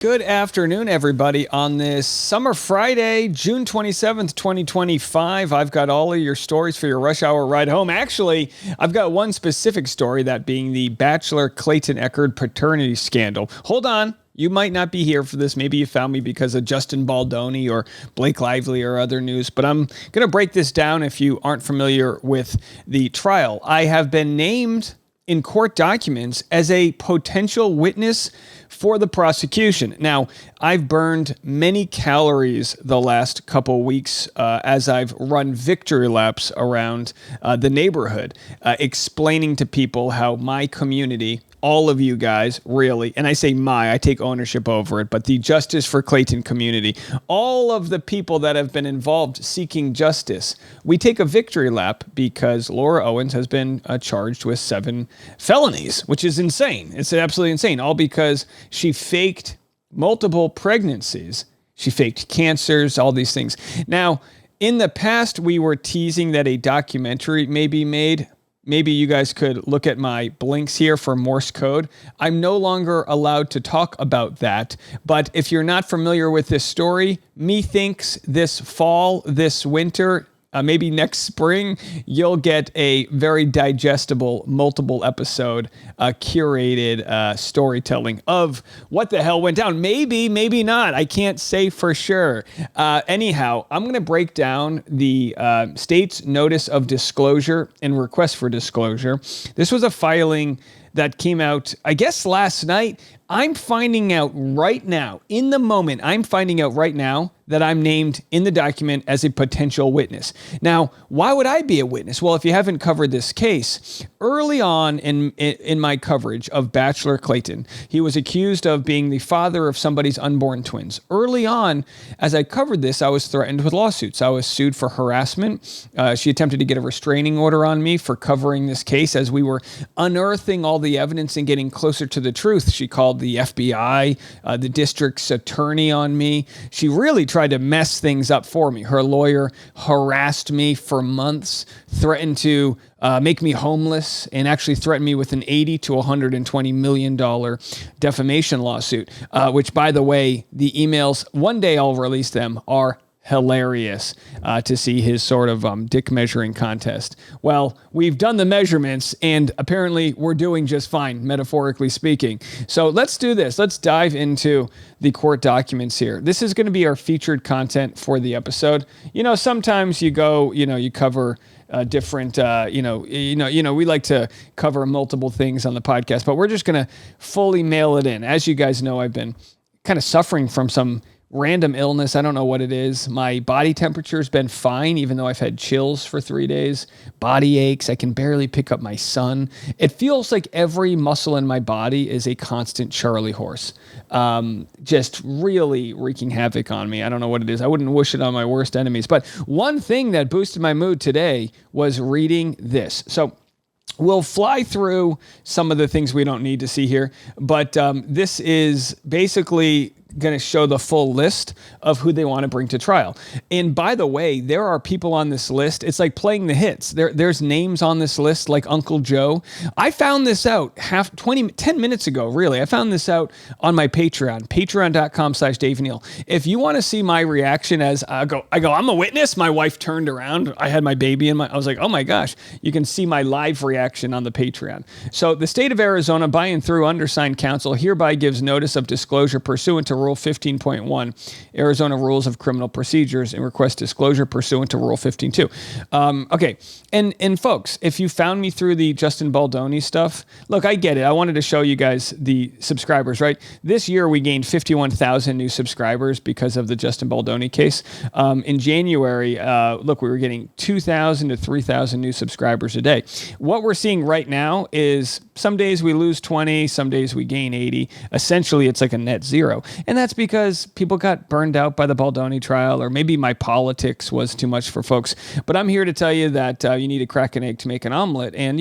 Good afternoon, everybody. On this summer Friday, June 27th, 2025, I've got all of your stories for your rush hour ride home. Actually, I've got one specific story, that being the Bachelor Clayton Echard paternity scandal. Hold on. You might not be here for this. Maybe you found me because of Justin Baldoni or Blake Lively or other news, but I'm going to break this down if you aren't familiar with the trial. I have been named in court documents as a potential witness for the prosecution. Now, I've burned many calories the last couple weeks as I've run victory laps around the neighborhood, explaining to people how my community, all of you guys, really, and I say I take ownership over it, but the Justice for Clayton community, all of the people that have been involved seeking justice, we take a victory lap because Laura Owens has been charged with 7 felonies, which is insane. It's absolutely insane, all because she faked multiple pregnancies. She faked cancers, all these things. Now, in the past, we were teasing that a documentary may be made. Maybe you guys could look at my blinks here for Morse code. I'm no longer allowed to talk about that. But if you're not familiar with this story, methinks this fall, this winter, maybe next spring, you'll get a very digestible, multiple episode, curated storytelling of what the hell went down. Maybe, maybe not. I can't say for sure. Anyhow, I'm going to break down the state's notice of disclosure and request for disclosure. This was a filing that came out, I guess, last night. I'm finding out right now, in the moment, I'm finding out right now that I'm named in the document as a potential witness. Now, why would I be a witness? Well, if you haven't covered this case, early on in my coverage of Bachelor Clayton, he was accused of being the father of somebody's unborn twins. Early on, as I covered this, I was threatened with lawsuits. I was sued for harassment. She attempted to get a restraining order on me for covering this case as we were unearthing all the evidence and getting closer to the truth. She called the FBI, the district's attorney on me. She really tried to mess things up for me. Her lawyer harassed me for months, threatened to make me homeless, and actually threatened me with an $80 to $120 million defamation lawsuit, which, by the way, the emails, one day I'll release them, are hilarious to see his sort of dick measuring contest. Well, we've done the measurements and apparently we're doing just fine, metaphorically speaking. So let's do this. Let's dive into the court documents here. This is going to be our featured content for the episode. You know, sometimes you go, you cover different, we like to cover multiple things on the podcast, but we're just going to fully mail it in. As you guys know, I've been kind of suffering from some random illness. I don't know what it is. My body temperature has been fine, even though I've had chills for 3 days. Body aches. I can barely pick up my son. It feels like every muscle in my body is a constant Charlie horse. Just really wreaking havoc on me. I don't know what it is. I wouldn't wish it on my worst enemies. But one thing that boosted my mood today was reading this. So we'll fly through some of the things we don't need to see here, but this is basically going to show the full list of who they want to bring to trial. And by the way, there are people on this list. It's like playing the hits. There's names on this list like Uncle Joe. I found this out 10 minutes ago, really. I found this out on my Patreon, patreon.com/Dave Neal. If you want to see my reaction as I go, I'm a witness. My wife turned around. I had my baby I was like, oh my gosh, you can see my live reaction on the Patreon. So the state of Arizona, by and through undersigned counsel, hereby gives notice of disclosure pursuant to Rule 15.1, Arizona Rules of Criminal Procedures, and request disclosure pursuant to Rule 15.2. Okay, and folks, if you found me through the Justin Baldoni stuff, look, I get it. I wanted to show you guys the subscribers, right? This year, we gained 51,000 new subscribers because of the Justin Baldoni case. In January, look, we were getting 2,000 to 3,000 new subscribers a day. What we're seeing right now is some days we lose 20, some days we gain 80. Essentially, it's like a net zero. And that's because people got burned out by the Baldoni trial, or maybe my politics was too much for folks. But I'm here to tell you that you need to crack an egg to make an omelet. And,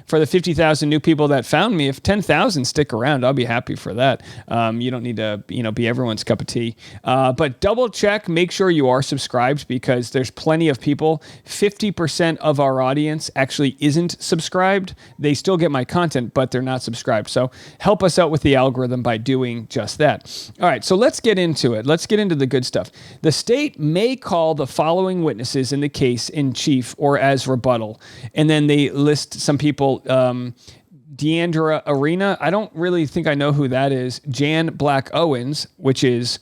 for the 50,000 new people that found me, if 10,000 stick around, I'll be happy for that. You don't need to, be everyone's cup of tea. But double check, make sure you are subscribed, because there's plenty of people. 50% of our audience actually isn't subscribed. They still get my content, but they're not subscribed. So help us out with the algorithm by doing just that. All right. right, so let's get into it. Let's get into the good stuff. The state may call the following witnesses in the case in chief or as rebuttal. And then they list some people, Deandra Arena. I don't really think I know who that is. Jan Black Owens, which is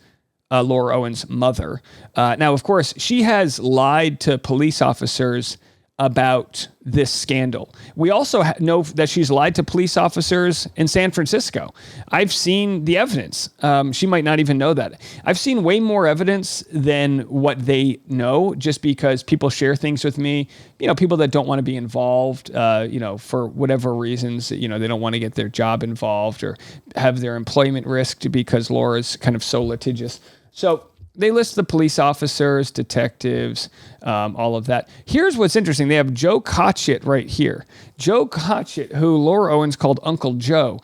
Laura Owens' mother. Now, of course, she has lied to police officers about this scandal. We also know that she's lied to police officers in San Francisco. I've seen the evidence. She might not even know that. I've seen way more evidence than what they know, just because people share things with me. People that don't want to be involved, for whatever reasons, they don't want to get their job involved or have their employment risked because Laura's kind of so litigious. So they list the police officers, detectives, all of that. Here's what's interesting. They have Joe Cotchett right here. Joe Cotchett, who Laura Owens called Uncle Joe,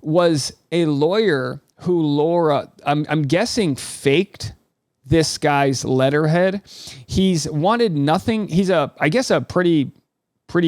was a lawyer who Laura, I'm guessing, faked this guy's letterhead. He's wanted nothing. He's a pretty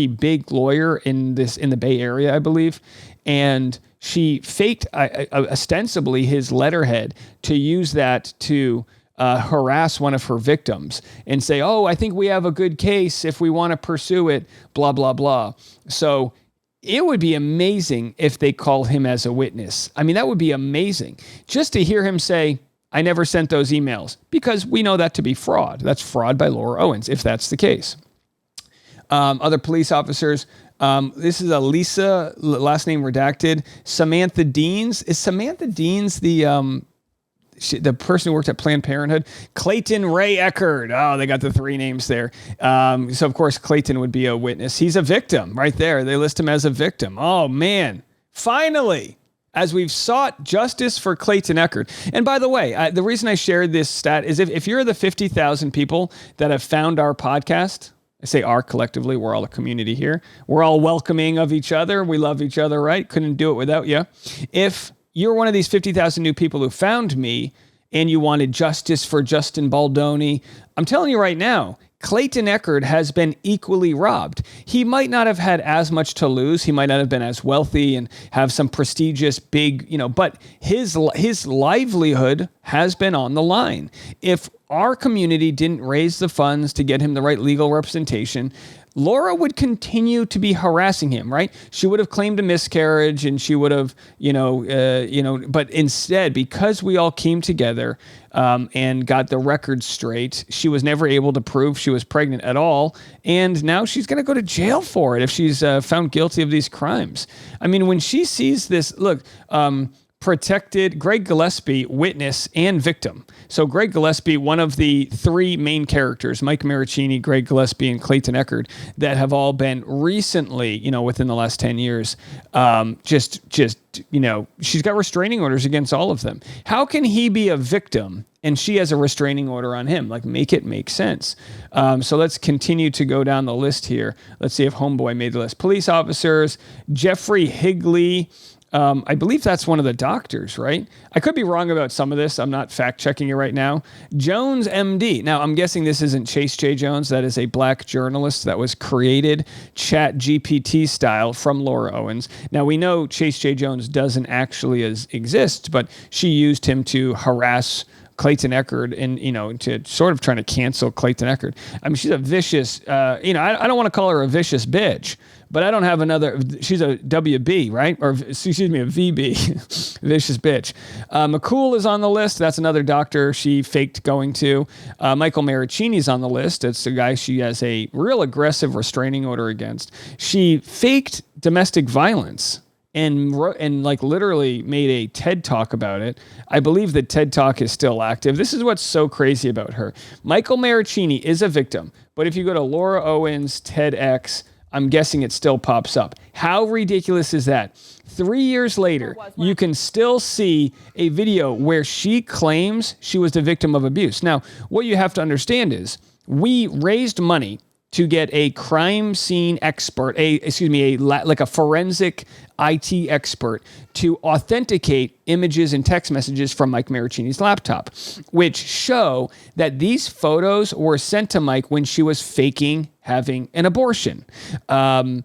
big lawyer in the Bay Area, I believe. And she faked ostensibly his letterhead to use that to harass one of her victims and say, oh, I think we have a good case if we want to pursue it, blah, blah, blah. So it would be amazing if they call him as a witness. I mean, that would be amazing. Just to hear him say, I never sent those emails, because we know that to be fraud. That's fraud by Laura Owens, if that's the case. Other police officers. This is a Lisa, last name redacted. Samantha Deans. Is Samantha Deans the person who worked at Planned Parenthood? Clayton Ray Eckerd. Oh, they got the three names there. So, of course, Clayton would be a witness. He's a victim right there. They list him as a victim. Oh, man. Finally, as we've sought justice for Clayton Eckerd. And by the way, the reason I shared this stat is if you're the 50,000 people that have found our podcast, I say our collectively, we're all a community here. We're all welcoming of each other. We love each other, right? Couldn't do it without you. If you're one of these 50,000 new people who found me and you wanted justice for Justin Baldoni, I'm telling you right now, Clayton Eckerd has been equally robbed. He might not have had as much to lose. He might not have been as wealthy and have some prestigious big, but his livelihood has been on the line. If our community didn't raise the funds to get him the right legal representation, Laura would continue to be harassing him, right? She would have claimed a miscarriage and she would have, but instead, because we all came together and got the record straight, she was never able to prove she was pregnant at all. And now she's going to go to jail for it if she's found guilty of these crimes. I mean, when she sees this, look, protected Greg Gillespie, witness and victim. So Greg Gillespie, one of the three main characters, Mike Maricini, Greg Gillespie, and Clayton Eckerd, that have all been recently, within the last 10 years, she's got restraining orders against all of them. How can he be a victim and she has a restraining order on him? Like, make it make sense. So let's continue to go down the list here. Let's see if Homeboy made the list. Police officers, Jeffrey Higley. I believe that's one of the doctors, right? I could be wrong about some of this. I'm not fact checking it right now. Jones, MD. Now, I'm guessing this isn't Chase J. Jones. That is a black journalist that was created Chat GPT style from Laura Owens. Now, we know Chase J. Jones doesn't actually exist, but she used him to harass Clayton Eckerd and, to sort of trying to cancel Clayton Eckerd. I mean, she's a vicious, I don't want to call her a vicious bitch, but I don't have another. She's a WB, right? Or excuse me, a VB, vicious bitch. McCool is on the list. That's another doctor she faked going to. Michael Maricini's on the list. It's the guy she has a real aggressive restraining order against. She faked domestic violence and literally made a TED Talk about it. I believe the TED Talk is still active. This is what's so crazy about her. Michael Maricini is a victim, but if you go to Laura Owens TEDx, I'm guessing it still pops up. How ridiculous is that? 3 years later, you can still see a video where she claims she was the victim of abuse. Now, what you have to understand is we raised money to get a crime scene expert, a forensic IT expert to authenticate images and text messages from Mike Maricini's laptop, which show that these photos were sent to Mike when she was faking having an abortion. And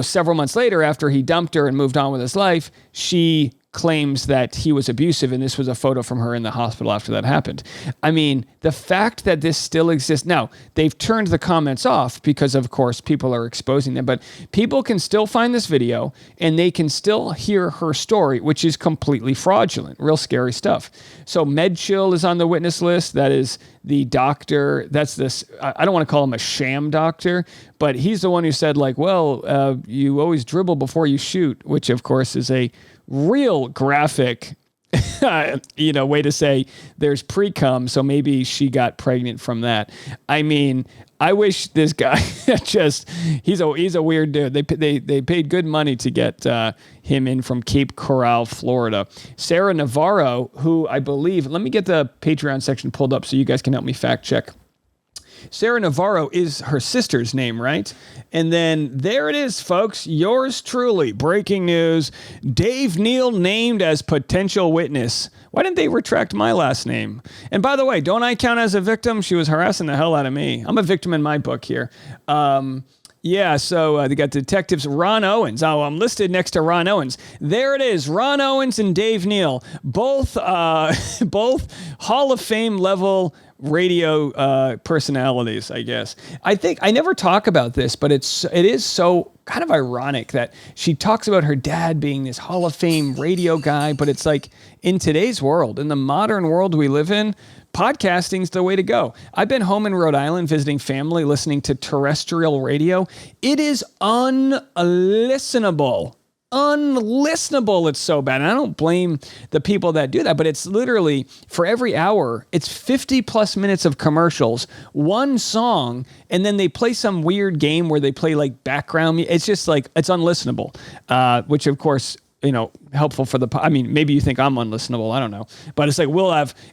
several months later, after he dumped her and moved on with his life, she claims that he was abusive, and this was a photo from her in the hospital after that happened. I mean, the fact that this still exists now, they've turned the comments off because, of course, people are exposing them, but people can still find this video and they can still hear her story, which is completely fraudulent. Real scary stuff. So MedChill is on the witness list. That is the doctor. That's this. I don't want to call him a sham doctor, but he's the one who said, like, well, you always dribble before you shoot, which of course is a real graphic, way to say there's pre-cum. So maybe she got pregnant from that. I mean, I wish this guy he's a weird dude. They paid good money to get him in from Cape Coral, Florida. Sarah Navarro, who I believe, let me get the Patreon section pulled up so you guys can help me fact check. Sarah Navarro is her sister's name, right? And then there it is, folks. Yours truly. Breaking news. Dave Neal named as potential witness. Why didn't they retract my last name? And by the way, don't I count as a victim? She was harassing the hell out of me. I'm a victim in my book here. So they got detectives Ron Owens. Oh, I'm listed next to Ron Owens. There it is. Ron Owens and Dave Neal. Both Hall of Fame level radio personalities, I guess. I think I never talk about this, but it is so kind of ironic that she talks about her dad being this Hall of Fame radio guy, but it's like in today's world, in the modern world we live in, podcasting's the way to go. I've been home in Rhode Island visiting family, listening to terrestrial radio. It is unlistenable. It's so bad. And I don't blame the people that do that, but it's literally for every hour, it's 50 plus minutes of commercials, one song, and then they play some weird game where they play like background. It's just like, it's unlistenable, which of course, helpful for maybe you think I'm unlistenable. I don't know. But it's like,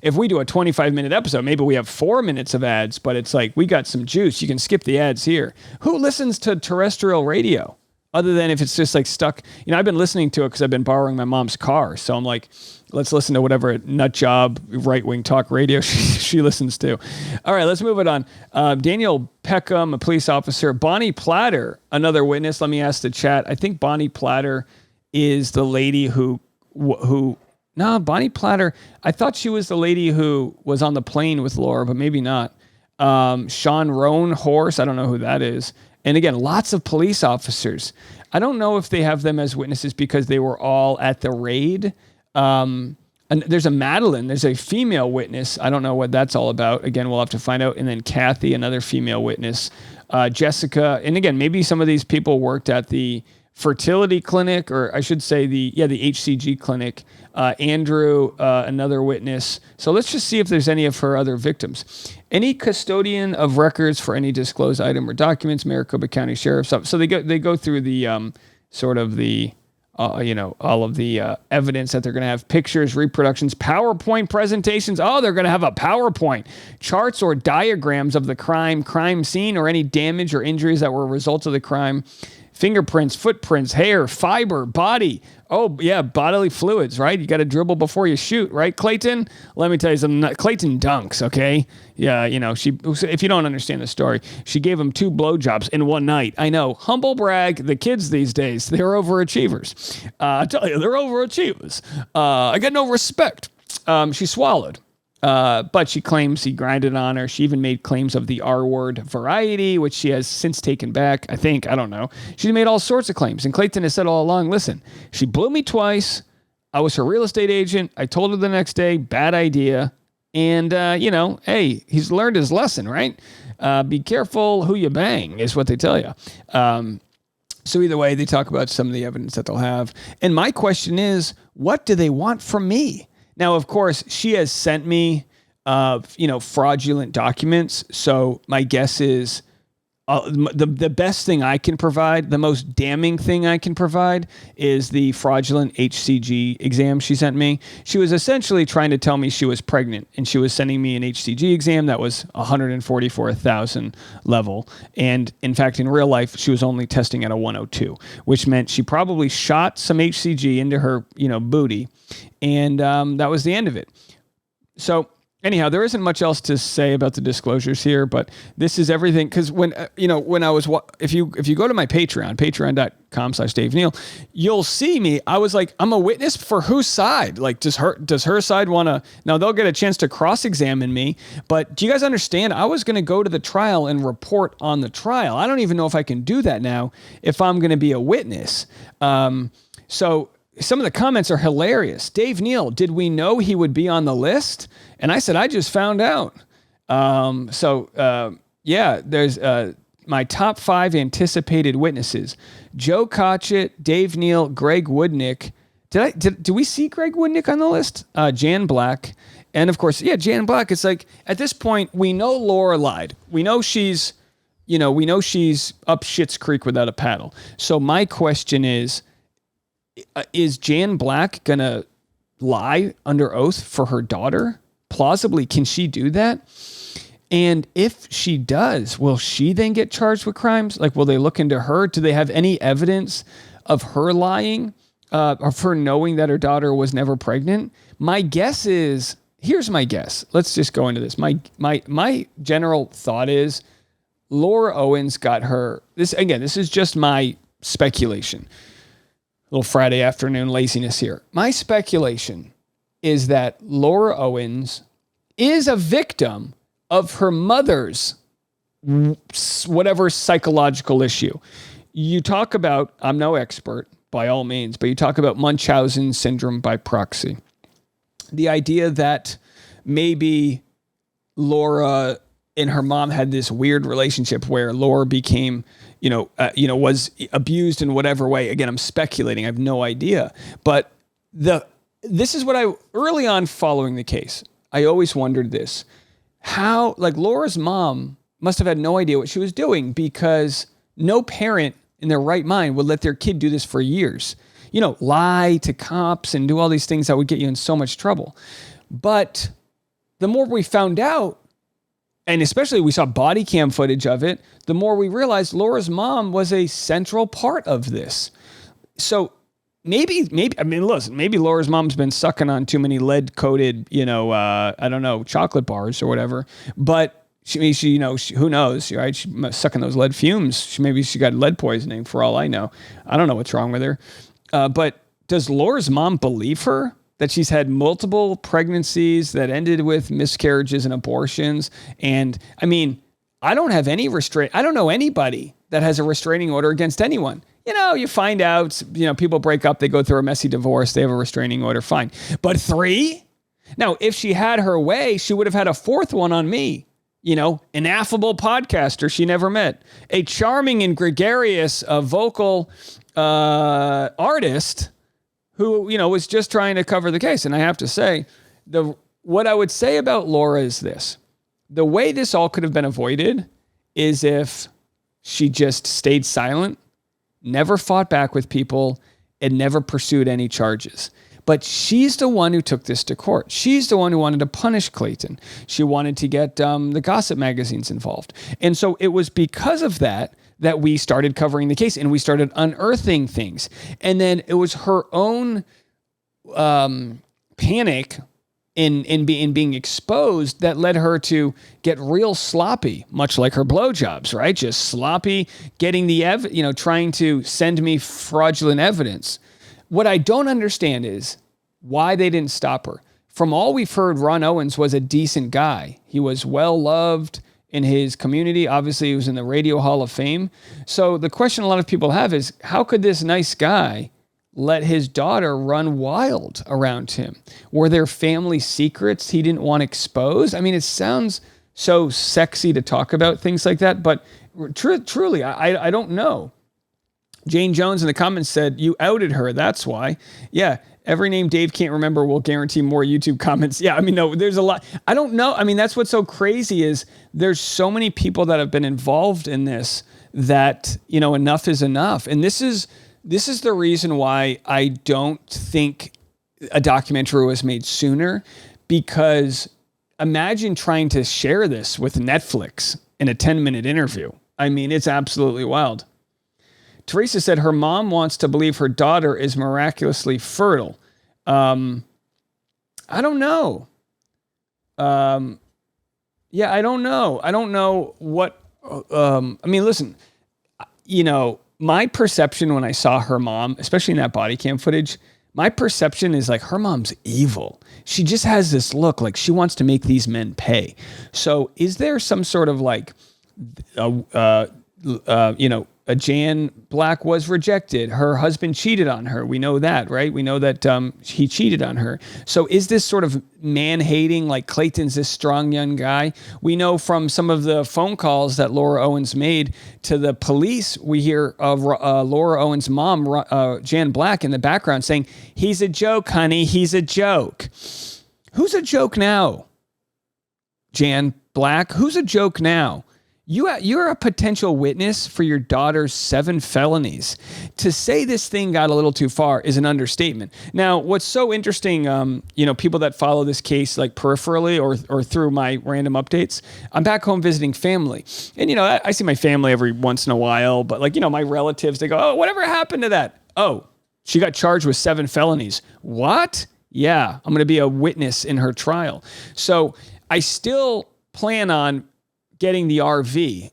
if we do a 25-minute episode, maybe we have 4 minutes of ads, but it's like, we got some juice. You can skip the ads here. Who listens to terrestrial radio? Other than if it's just like stuck, I've been listening to it because I've been borrowing my mom's car. So I'm like, let's listen to whatever nut job, right-wing talk radio she listens to. All right, let's move it on. Daniel Peckham, a police officer. Bonnie Platter, another witness. Let me ask the chat. I think Bonnie Platter is the lady Bonnie Platter. I thought she was the lady who was on the plane with Laura, but maybe not. Sean Roan Horse. I don't know who that is. And again, lots of police officers. I don't know if they have them as witnesses because they were all at the raid. And there's a Madeline. There's a female witness. I don't know what that's all about. Again, we'll have to find out. And then Kathy, another female witness. Jessica. And again, maybe some of these people worked at the fertility clinic, or I should say the HCG clinic. Andrew, another witness. So let's just see if there's any of her other victims. Any custodian of records for any disclosed item or documents, Maricopa County Sheriff's Office. So they go through the all of the evidence that they're going to have: pictures, reproductions, PowerPoint presentations. Oh, they're going to have a PowerPoint, charts or diagrams of the crime scene, or any damage or injuries that were a result of the crime. Fingerprints, footprints, hair, fiber, body. Oh, yeah, bodily fluids, right? You got to dribble before you shoot, right, Clayton? Let me tell you something. Clayton dunks, okay? Yeah, if you don't understand the story, she gave him 2 blowjobs in one night. I know. Humble brag. The kids these days, they're overachievers. I tell you, they're overachievers. I got no respect. She swallowed. But she claims he grinded on her. She even made claims of the R-word variety, which she has since taken back. I don't know. She made all sorts of claims. And Clayton has said all along, listen, she blew me twice. I was her real estate agent. I told her the next day, bad idea. And, hey, he's learned his lesson, right? Be careful who you bang is what they tell you. So either way, they talk about some of the evidence that they'll have. And my question is, what do they want from me? Now, of course, she has sent me, fraudulent documents. So my guess is the best thing I can provide, the most damning thing I can provide, is the fraudulent HCG exam she sent me. She was essentially trying to tell me she was pregnant, and she was sending me an HCG exam that was 144,000 level. And in fact, in real life, she was only testing at a 102, which meant she probably shot some HCG into her, booty. And that was the end of it. So Anyhow, there isn't much else to say about the disclosures here, but this is everything. Because when when I was, if you go to my patreon.com/Dave Neal, you'll see me. I was like, I'm a witness for whose side? Like, does her side want to? Now they'll get a chance to cross-examine me, but do you guys understand? I was going to go to the trial and report on the trial. I don't even know if I can do that now if I'm going to be a witness. So. Some of the comments are hilarious. Dave Neal, did we know he would be on the list? And I said, I just found out. There's my top 5 anticipated witnesses. Joe Cotchett, Dave Neal, Greg Woodnick. Did we see Greg Woodnick on the list? Jan Black. And of course, Jan Black. It's like, at this point, we know Laura lied. We know she's up Schitt's Creek without a paddle. So my question is Jan Black going to lie under oath for her daughter? Plausibly, can she do that? And if she does, will she then get charged with crimes? Like, will they look into her? Do they have any evidence of her lying, of her knowing that her daughter was never pregnant? My guess is, here's my guess. Let's just go into this. My general thought is Laura Owens got her, this is just my speculation. Little Friday afternoon laziness here. My speculation is that Laura Owens is a victim of her mother's whatever psychological issue. You talk about, I'm no expert by all means, but you talk about Munchausen syndrome by proxy. The idea that maybe Laura and her mom had this weird relationship where Laura became was abused in whatever way. Again, I'm speculating. I have no idea. But this is what early on following the case, I always wondered this. How, like, Laura's mom must have had no idea what she was doing, because no parent in their right mind would let their kid do this for years. Lie to cops and do all these things that would get you in so much trouble. But the more we found out, and especially we saw body cam footage of it, the more we realized Laura's mom was a central part of this. So maybe Laura's mom's been sucking on too many lead-coated, chocolate bars or whatever. But she who knows, right? She's sucking those lead fumes. Maybe she got lead poisoning for all I know. I don't know what's wrong with her. But does Laura's mom believe her? That she's had multiple pregnancies that ended with miscarriages and abortions. And I mean, I don't know anybody that has a restraining order against anyone. You find out, people break up, they go through a messy divorce, they have a restraining order, fine. But 3? Now, if she had her way, she would have had a 4th one on me. An affable podcaster she never met, a charming and gregarious vocal artist who, was just trying to cover the case. And I have to say, what I would say about Laura is this. The way this all could have been avoided is if she just stayed silent, never fought back with people, and never pursued any charges. But she's the one who took this to court. She's the one who wanted to punish Clayton. She wanted to get the gossip magazines involved. And so it was because of that we started covering the case and we started unearthing things. And then it was her own panic in being exposed that led her to get real sloppy, much like her blowjobs, right? Just sloppy, getting the trying to send me fraudulent evidence. What I don't understand is why they didn't stop her. From all we've heard, Ron Owens was a decent guy. He was well loved in his community. Obviously, he was in the Radio Hall of Fame. So the question a lot of people have is, how could this nice guy let his daughter run wild around him? Were there family secrets he didn't want exposed? I mean, it sounds so sexy to talk about things like that, but truly, I don't know. Jane Jones in the comments said, you outed her, that's why. Yeah, every name Dave can't remember will guarantee more YouTube comments. Yeah, I mean, no, there's a lot. I don't know. I mean, that's what's so crazy is there's so many people that have been involved in this that, enough is enough. And this is the reason why I don't think a documentary was made sooner, because imagine trying to share this with Netflix in a 10-minute interview. I mean, it's absolutely wild. Teresa said her mom wants to believe her daughter is miraculously fertile. I don't know. Yeah, I don't know. I don't know what. I mean, listen. My perception when I saw her mom, especially in that body cam footage, my perception is like her mom's evil. She just has this look like she wants to make these men pay. So, is there some sort of like, a Jan Black was rejected. Her husband cheated on her. We know that, right? We know that he cheated on her. So is this sort of man-hating, like Clayton's this strong young guy? We know from some of the phone calls that Laura Owens made to the police, we hear of Laura Owens' mom, Jan Black, in the background saying, "He's a joke, honey. He's a joke." Who's a joke now? Jan Black? Who's a joke now? You're a potential witness for your daughter's 7 felonies. To say this thing got a little too far is an understatement. Now, what's so interesting, people that follow this case like peripherally or through my random updates, I'm back home visiting family. And, I see my family every once in a while, but my relatives, they go, "Oh, whatever happened to that?" "Oh, she got charged with 7 felonies. "What?" "Yeah, I'm going to be a witness in her trial." So I still plan on getting the RV.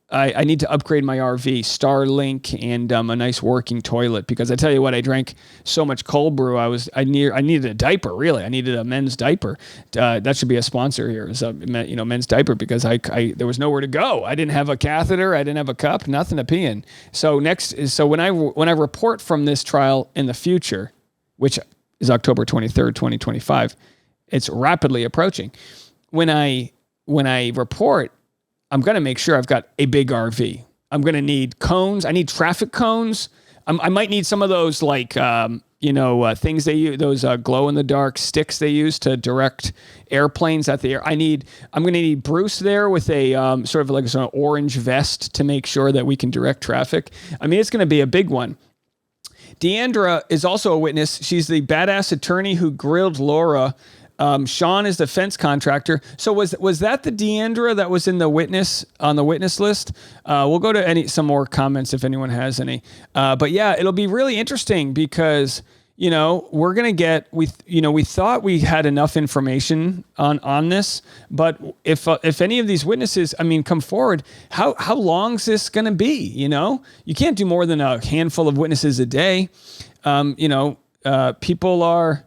I need to upgrade my RV, Starlink, and a nice working toilet, because I tell you what, I drank so much cold brew. I needed a diaper. Really, I needed a men's diaper. That should be a sponsor here. Is men's diaper, because I there was nowhere to go. I didn't have a catheter. I didn't have a cup. Nothing to pee in. So when I report from this trial in the future, which is October 23rd, 2025, it's rapidly approaching. When I report, I'm going to make sure I've got a big RV. I'm going to need cones. I need traffic cones. I might need some of those things they use, those glow in the dark sticks they use to direct airplanes at the air. I'm going to need Bruce there with a sort of like an orange vest to make sure that we can direct traffic. I mean, it's going to be a big one. Deandra is also a witness. She's the badass attorney who grilled Laura. Sean is the fence contractor. So was that the Deandra that was in the witness on the witness list? We'll go to some more comments if anyone has any. But yeah, it'll be really interesting because we're gonna get we thought we had enough information on this, but if any of these witnesses, come forward, how long is this gonna be? You can't do more than a handful of witnesses a day. People are.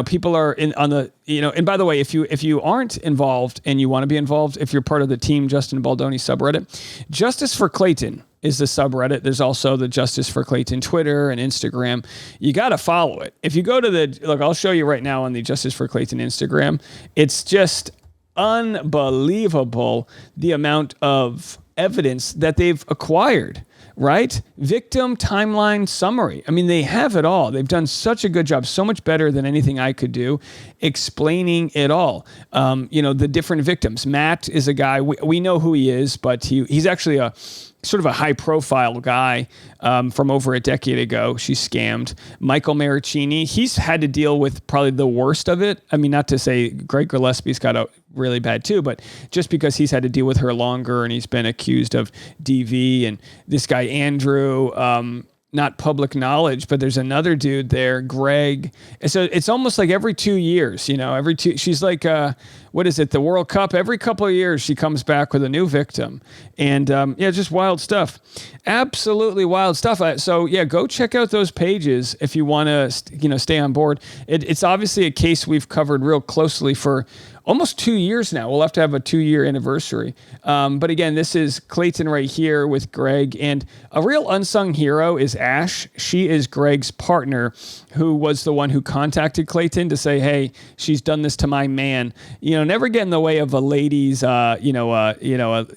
People are and by the way, if you aren't involved and you want to be involved, if you're part of the Team Justin Baldoni subreddit, Justice for Clayton is the subreddit. There's also the Justice for Clayton Twitter and Instagram. You got to follow it. If you go to I'll show you right now on the Justice for Clayton Instagram. It's just unbelievable the amount of evidence that they've acquired. Right? Victim timeline summary. They have it all. They've done such a good job, so much better than anything I could do, explaining it all. The different victims. Matt is a guy, we know who he is, but he's actually a sort of a high-profile guy from over a decade ago. She's scammed. Michael Maricini, he's had to deal with probably the worst of it. Not to say Greg Gillespie's got a really bad too, but just because he's had to deal with her longer and he's been accused of DV, and this guy Andrew, not public knowledge, but there's another dude there, Greg. So it's almost like every 2 years, she's like, what is it? The World Cup. Every couple of years she comes back with a new victim, and just wild stuff. Absolutely wild stuff. So go check out those pages if you want to, stay on board. It's obviously a case we've covered real closely for almost 2 years now. We'll have to have a 2-year anniversary. But again, this is Clayton right here with Greg. And a real unsung hero is Ash. She is Greg's partner, who was the one who contacted Clayton to say, "Hey, she's done this to my man." Never get in the way of a lady's, a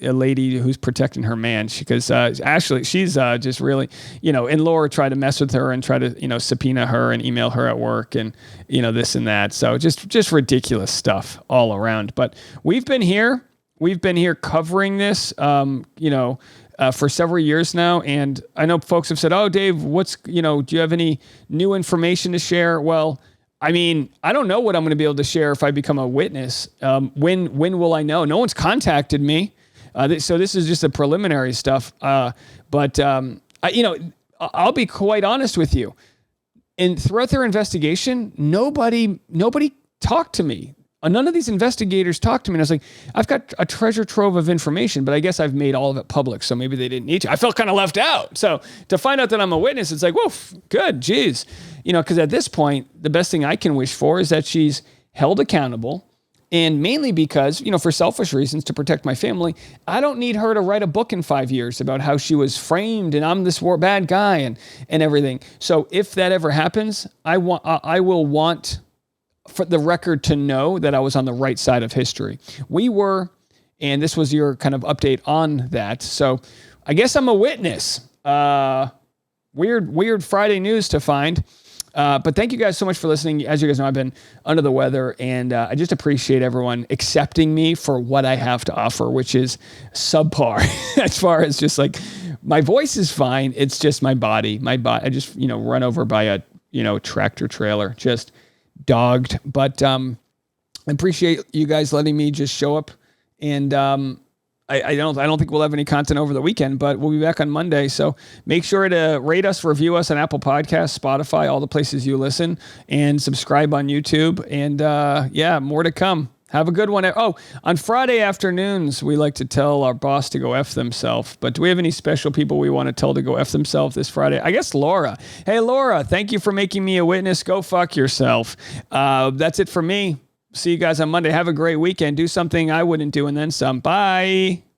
lady who's protecting her man. Because Ashley, she's just really, and Laura tried to mess with her and try to, subpoena her and email her at work and, this and that. So just ridiculous stuff all around. But we've been here covering this, for several years now. And I know folks have said, "Oh, Dave, do you have any new information to share?" Well, I don't know what I'm going to be able to share if I become a witness. When will I know? No one's contacted me. So this is just the preliminary stuff. But I'll be quite honest with you. And throughout their investigation, nobody talked to me. none of these investigators talked to me. And I was like, I've got a treasure trove of information, but I guess I've made all of it public. So maybe they didn't need to. I felt kind of left out. So to find out that I'm a witness, it's like, woof, good, geez. Because at this point, the best thing I can wish for is that she's held accountable. And mainly because, for selfish reasons, to protect my family, I don't need her to write a book in 5 years about how she was framed and I'm this bad guy and everything. So if that ever happens, I will want for the record to know that I was on the right side of history. We were, and this was your kind of update on that. So I guess I'm a witness. Weird Friday news to find. But thank you guys so much for listening. As you guys know, I've been under the weather, and I just appreciate everyone accepting me for what I have to offer, which is subpar as far as just like my voice is fine. It's just my body. I just, run over by a, tractor trailer, just dogged. But I appreciate you guys letting me just show up. And I don't think we'll have any content over the weekend, but we'll be back on Monday. So make sure to rate us, review us on Apple Podcasts, Spotify, all the places you listen, and subscribe on YouTube. And more to come. Have a good one. Oh, on Friday afternoons, we like to tell our boss to go F themselves. But do we have any special people we want to tell to go F themselves this Friday? I guess Laura. Hey, Laura, thank you for making me a witness. Go fuck yourself. That's it for me. See you guys on Monday. Have a great weekend. Do something I wouldn't do and then some. Bye.